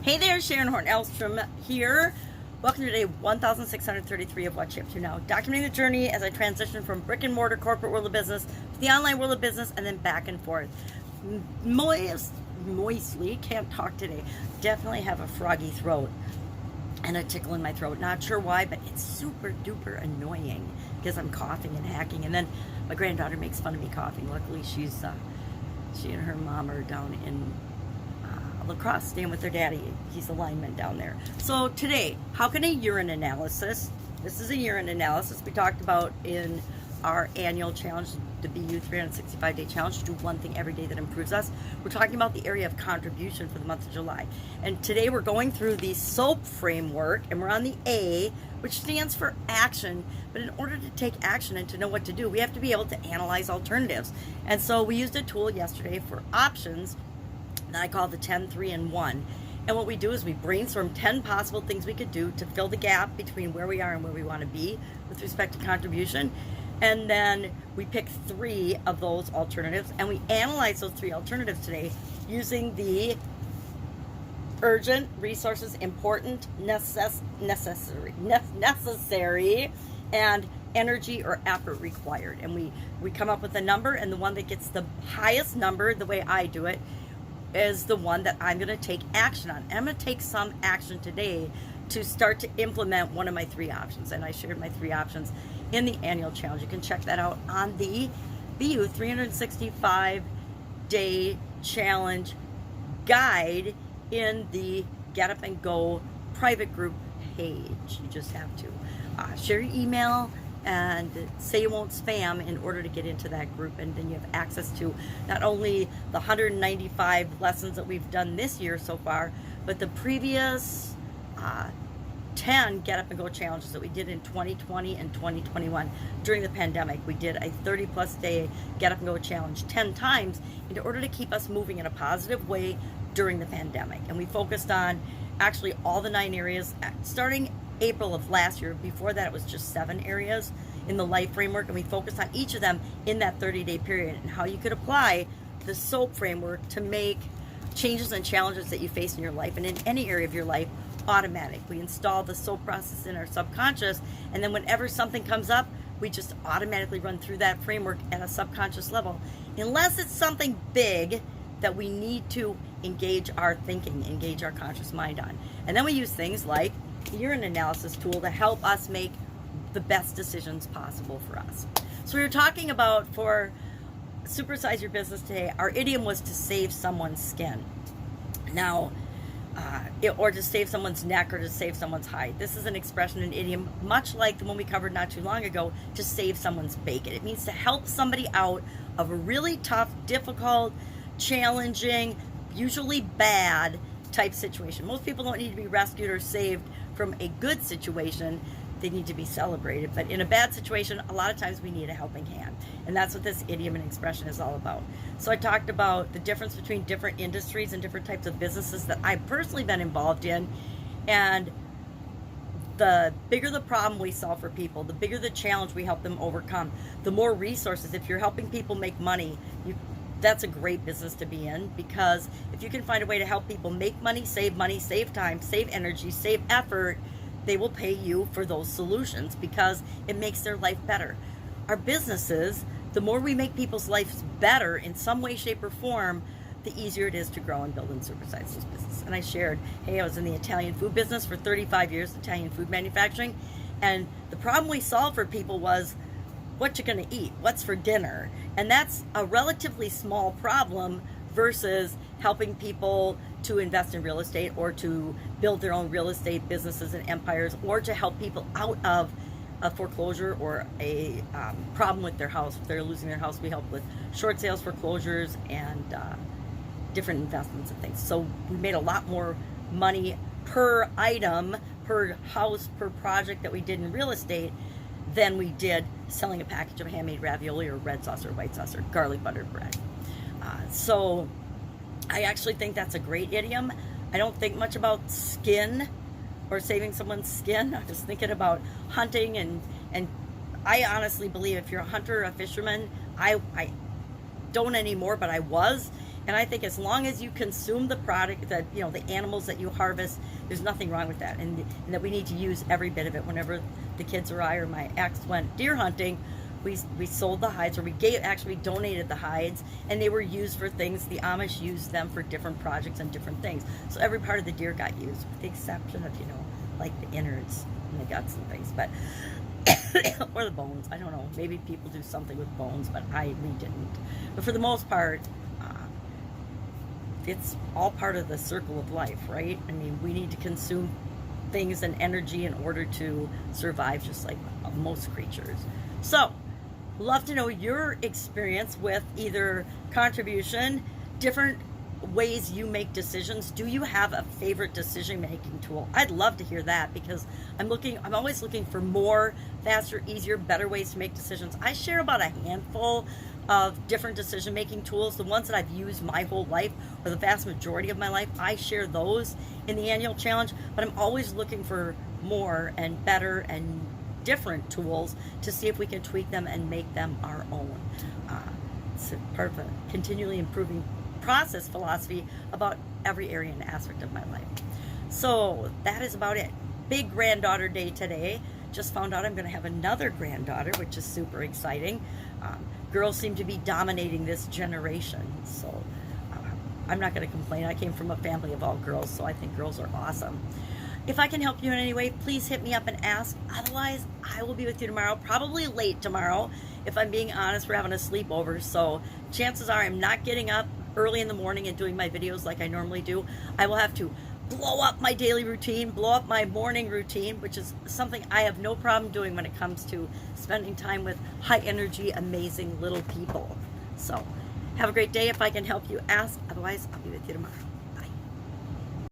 Hey there, Sharon Horne-Ellstrom here. Welcome to day 1633 of What's Up to Now, documenting the journey as I transition from brick and mortar corporate world of business to the online world of business and then back and forth. Moistly, can't talk today. Definitely have a froggy throat and a tickle in my throat. Not sure why, but it's super duper annoying because I'm coughing and hacking. And then my granddaughter makes fun of me coughing. Luckily, she and her mom are down in La Crosse, staying with their daddy. He's a lineman down there. So today, how can a urine analysis, this is a urine analysis we talked about in our annual challenge, the BU 365-day challenge, to do one thing every day that improves us. We're talking about the area of contribution for the month of July. And today we're going through the SOAP framework, and we're on the A, which stands for action. But in order to take action and to know what to do, we have to be able to analyze alternatives. And so we used a tool yesterday for options that I call the 10, 3, and 1. And what we do is we brainstorm 10 possible things we could do to fill the gap between where we are and where we want to be with respect to contribution. And then we pick 3 of those alternatives, and we analyze those 3 alternatives today using the urgent, resources, important, necessary, and energy or effort required. And we come up with a number, and the one that gets the highest number, the way I do it, is the one that I'm going to take action on. I'm going to take some action today to start to implement one of my 3 options. And I shared my 3 options in the annual challenge. You can check that out on the BU 365-day challenge guide in the Get Up and Go private group page. You just have to share your email and say you won't spam in order to get into that group, and then you have access to not only the 195 lessons that we've done this year so far, but the previous 10 Get Up and Go challenges that we did in 2020 and 2021 during the pandemic. We did a 30-plus day Get Up and Go challenge 10 times in order to keep us moving in a positive way during the pandemic. And we focused on actually all the 9 areas starting April of last year. Before that, it was just 7 areas in the life framework, and we focused on each of them in that 30-day period and how you could apply the SOAP framework to make changes and challenges that you face in your life and in any area of your life automatic. We install the SOAP process in our subconscious, and then whenever something comes up, we just automatically run through that framework at a subconscious level, unless it's something big that we need to engage our thinking, engage our conscious mind on. And then we use things like the urine analysis tool to help us make the best decisions possible for us. So we were talking about, for Supersize Your Business today, our idiom was to save someone's skin. Now, or to save someone's neck, or to save someone's hide. This is an expression, an idiom, much like the one we covered not too long ago, to save someone's bacon. It means to help somebody out of a really tough, difficult, challenging, usually bad type situation. Most people don't need to be rescued or saved from a good situation. They need to be celebrated. But in a bad situation, a lot of times we need a helping hand. And that's what this idiom and expression is all about. So I talked about the difference between different industries and different types of businesses that I've personally been involved in. And the bigger the problem we solve for people, the bigger the challenge we help them overcome, the more resources. If you're helping people make money, that's a great business to be in, because if you can find a way to help people make money, save time, save energy, save effort, they will pay you for those solutions because it makes their life better. Our businesses, the more we make people's lives better in some way, shape, or form, the easier it is to grow and build and supersize this business. And I shared, hey, I was in the Italian food business for 35 years, Italian food manufacturing, and the problem we solved for people was, what you're going to eat, what's for dinner. And that's a relatively small problem versus helping people to invest in real estate or to build their own real estate businesses and empires, or to help people out of a foreclosure or a problem with their house. If they're losing their house, we help with short sales, foreclosures, and different investments and things. So we made a lot more money per item, per house, per project that we did in real estate than we did selling a package of handmade ravioli or red sauce or white sauce or garlic buttered bread. So I actually think that's a great idiom. I don't think much about skin or saving someone's skin. I'm just thinking about hunting, and I honestly believe if you're a hunter or a fisherman, I don't anymore, but I was, And I think as long as you consume the product, that, you know, the animals that you harvest, there's nothing wrong with that. And that we need to use every bit of it. Whenever the kids or I or my ex went deer hunting, we sold the hides, or we donated the hides, and they were used for things. The Amish used them for different projects and different things. So every part of the deer got used, with the exception of, you know, like the innards and the guts and things, but or the bones. I don't know. Maybe people do something with bones, but we didn't. But for the most part, it's all part of the circle of life, right? I mean, we need to consume things and energy in order to survive, just like most creatures. So, love to know your experience with either contribution, different ways you make decisions. Do you have a favorite decision-making tool? I'd love to hear that, because I'm always looking for more, faster, easier, better ways to make decisions. I share about a handful of different decision-making tools. The ones that I've used my whole life, or the vast majority of my life, I share those in the annual challenge, but I'm always looking for more and better and different tools to see if we can tweak them and make them our own. It's part of a continually improving process philosophy about every area and aspect of my life. So that is about it. Big granddaughter day today. Just found out I'm going to have another granddaughter, which is super exciting. Girls seem to be dominating this generation, so I'm not going to complain. I came from a family of all girls, so I think girls are awesome. If I can help you in any way, please hit me up and ask. Otherwise, I will be with you tomorrow, probably late tomorrow. If I'm being honest, we're having a sleepover, so chances are I'm not getting up early in the morning and doing my videos like I normally do. I will have to blow up my daily routine, blow up my morning routine, which is something I have no problem doing when it comes to spending time with high energy, amazing little people. So have a great day. If I can help you, ask. Otherwise, I'll be with you tomorrow.